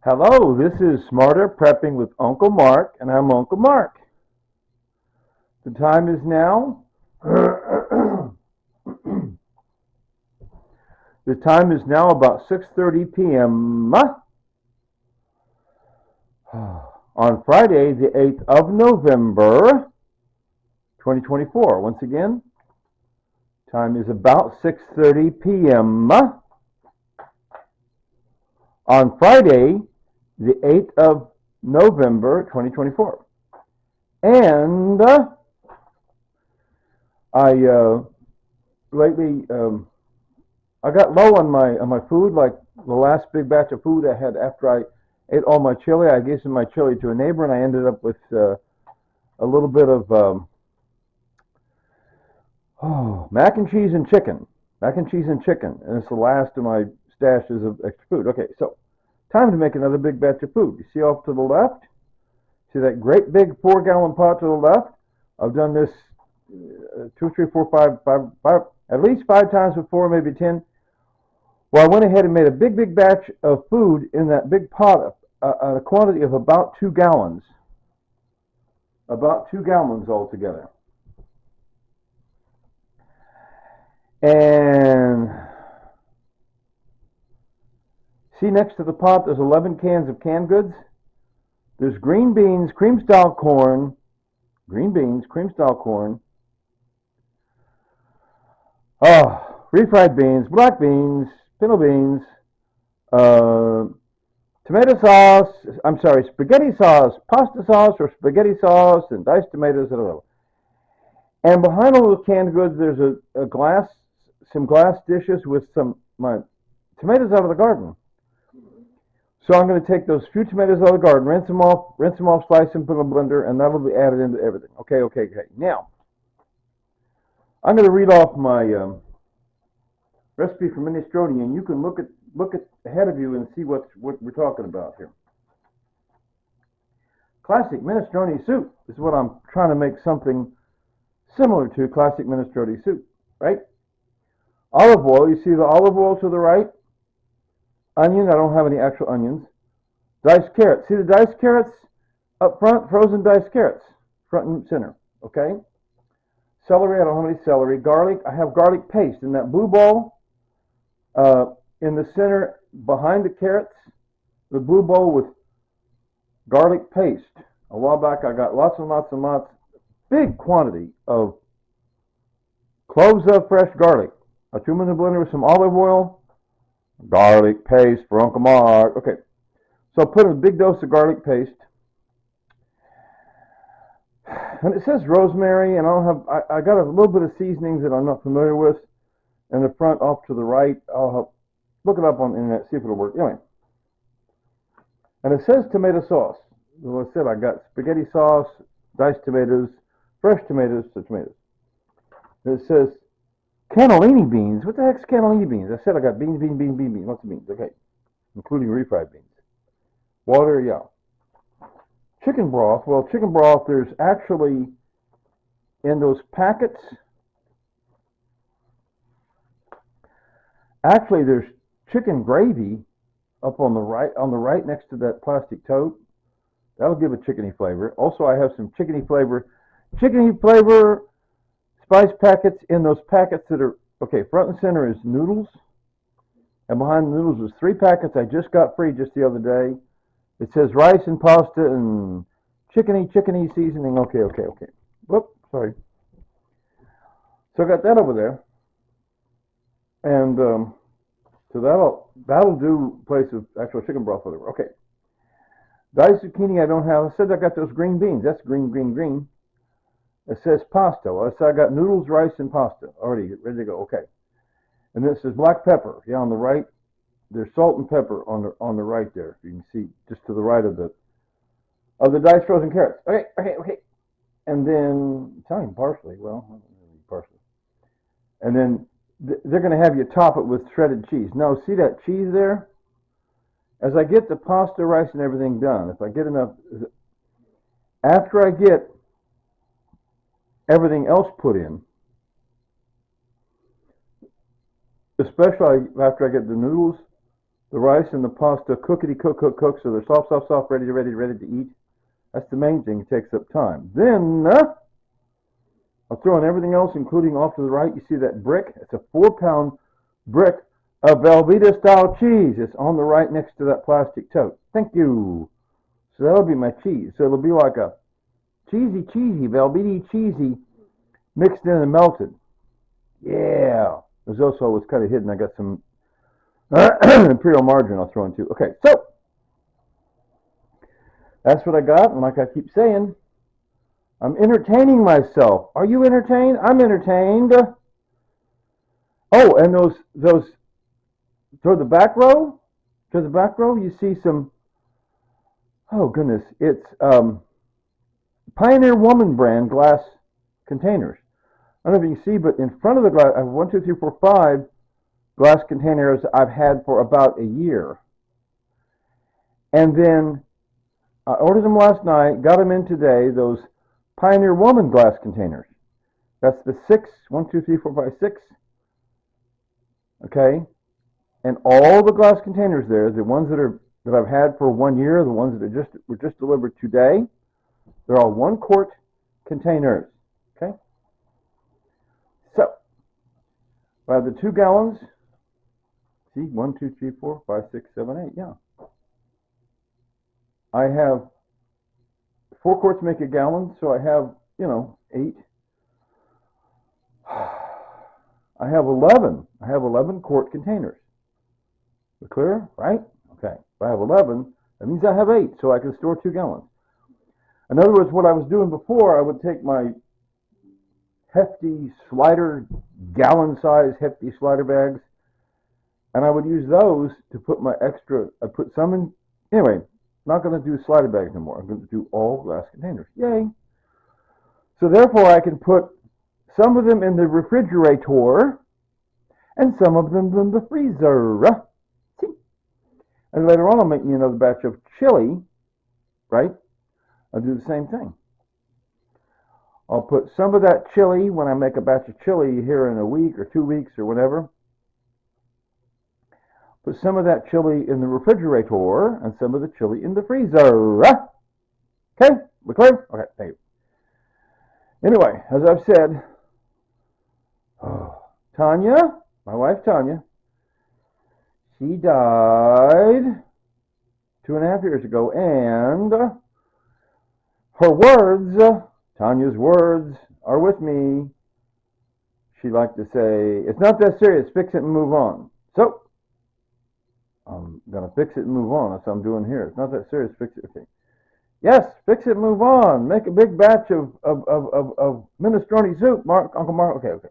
Hello, this is Smarter Prepping with Uncle Mark, and I'm Uncle Mark. The time is now. The time is now about 6:30 p.m. on Friday, the 8th of November, 2024. Once again, time is about 6:30 p.m. on Friday, the 8th of November, 2024. And I lately I got low on my food. Like the last big batch of food I had after I ate all my chili, I gave some of my chili to a neighbor, and I ended up with a little bit of mac and cheese and chicken. Mac and cheese and chicken, and it's the last of my stashes of extra food. Okay, so time to make another big batch of food. You see off to the left? See that great big 4-gallon pot to the left? I've done this two, three, four, five, at least 5 times before, maybe 10. Well, I went ahead and made a big batch of food in that big pot, a quantity of about 2 gallons. About 2 gallons altogether. And see next to the pot, there's 11 cans of canned goods. There's green beans, cream-style corn, refried beans, black beans, pinto beans, tomato sauce, spaghetti sauce, pasta sauce, or spaghetti sauce, and diced tomatoes, and behind all the canned goods, there's some glass dishes with my tomatoes out of the garden. So I'm going to take those few tomatoes out of the garden, rinse them off, slice them, put them in a blender, and that'll be added into everything. Okay. Now, I'm going to read off my recipe for minestrone, and you can look ahead of you and see what we're talking about here. Classic minestrone soup. This is what I'm trying to make something similar to classic minestrone soup, right? Olive oil. You see the olive oil to the right? Onion. I don't have any actual onions. Diced carrots. See the diced carrots up front? Frozen diced carrots, front and center. Okay. Celery. I don't have any celery. Garlic. I have garlic paste in that blue bowl. In the center, behind the carrots, the blue bowl with garlic paste. A while back, I got lots, big quantity of cloves of fresh garlic. I threw them in the blender with some olive oil, garlic paste for Uncle Mark. Okay, so I put in a big dose of garlic paste. And it says rosemary, and I got a little bit of seasonings that I'm not familiar with. In the front, off to the right, I'll help look it up on the internet, see if it'll work. Anyway, and it says tomato sauce. Well, I said I got spaghetti sauce, diced tomatoes, fresh tomatoes, tomatoes. And it says cannellini beans. What the heck's cannellini beans? I said I got beans. Lots of beans. Okay, including refried beans. Water, yeah. Chicken broth. Well, chicken broth, there's actually in those packets. Actually, there's chicken gravy up on the right next to that plastic tote. That'll give a chickeny flavor. Also, I have some chickeny flavor spice packets in those packets that are, okay, front and center is noodles. And behind the noodles is 3 packets I just got free just the other day. It says rice and pasta and chickeny seasoning. Okay. Whoop, sorry. So I got that over there. And so that'll do place of actual chicken broth, whatever. Okay. Diced zucchini I don't have. I said I got those green beans. That's green. It says pasta. Well, I got noodles, rice, and pasta already ready to go. Okay. And then it says black pepper. Yeah, on the right. There's salt and pepper on the right there. You can see just to the right of the diced frozen carrots. Okay. And then Italian parsley. Well, I don't really parsley. And then they're going to have you top it with shredded cheese. Now, see that cheese there? As I get the pasta, rice, and everything done, if I get enough, after I get everything else put in, especially after I get the noodles, the rice and the pasta cook, so they're soft, ready to eat. That's the main thing. It takes up time. Then I'll throw in everything else, including off to the right. You see that brick? It's a 4-pound brick of Velveeta style cheese. It's on the right next to that plastic tote. Thank you. So that'll be my cheese. So it'll be like a cheesy, Velveeta cheesy, mixed in and melted. Yeah. There's also what's kind of hidden. I got some imperial margarine I'll throw in too. Okay, so that's what I got. And like I keep saying, I'm entertaining myself. Are you entertained? I'm entertained. Oh, and those toward the back row, you see some. Oh goodness, it's Pioneer Woman brand glass containers. I don't know if you can see, but in front of the glass, I have 1, 2, 3, 4, 5 glass containers I've had for about a year. And then I ordered them last night, got them in today, those Pioneer Woman glass containers. That's the 6, 1, 2, 3, 4, 5, 6. Okay? And all the glass containers there, the ones that I've had for 1 year, the ones that were just delivered today, they're all 1 quart containers. Okay? So, I have the 2 gallons. See, 1, 2, 3, 4, 5, 6, 7, 8. Yeah. I have 4 quarts make a gallon, so I have, 8. I have 11. I have 11 quart containers. We're clear? Right? Okay. If I have 11, that means I have 8, so I can store 2 gallons. In other words, what I was doing before, I would take my hefty slider, gallon-size hefty slider bags, and I would use those to put my extra, I put some in, anyway, not going to do slider bags anymore. I'm going to do all glass containers. Yay. So therefore, I can put some of them in the refrigerator and some of them in the freezer. See? And later on, I'll make me another batch of chili, right? I'll do the same thing. I'll put some of that chili when I make a batch of chili here in a week or 2 weeks or whatever. Put some of that chili in the refrigerator and some of the chili in the freezer. Okay? We clear? Okay, thank you. Anyway, as I've said, Tanya, my wife Tanya, she died 2.5 years ago, and her words, Tanya's words, are with me. She liked to say, it's not that serious, fix it and move on. So, I'm going to fix it and move on. That's what I'm doing here. It's not that serious, fix it. Okay. Yes, fix it and move on. Make a big batch of minestrone soup, Uncle Mark. Okay.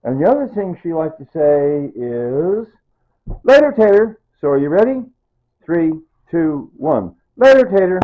And the other thing she liked to say is, later, Tater. So are you ready? 3, 2, 1. Later, Tater.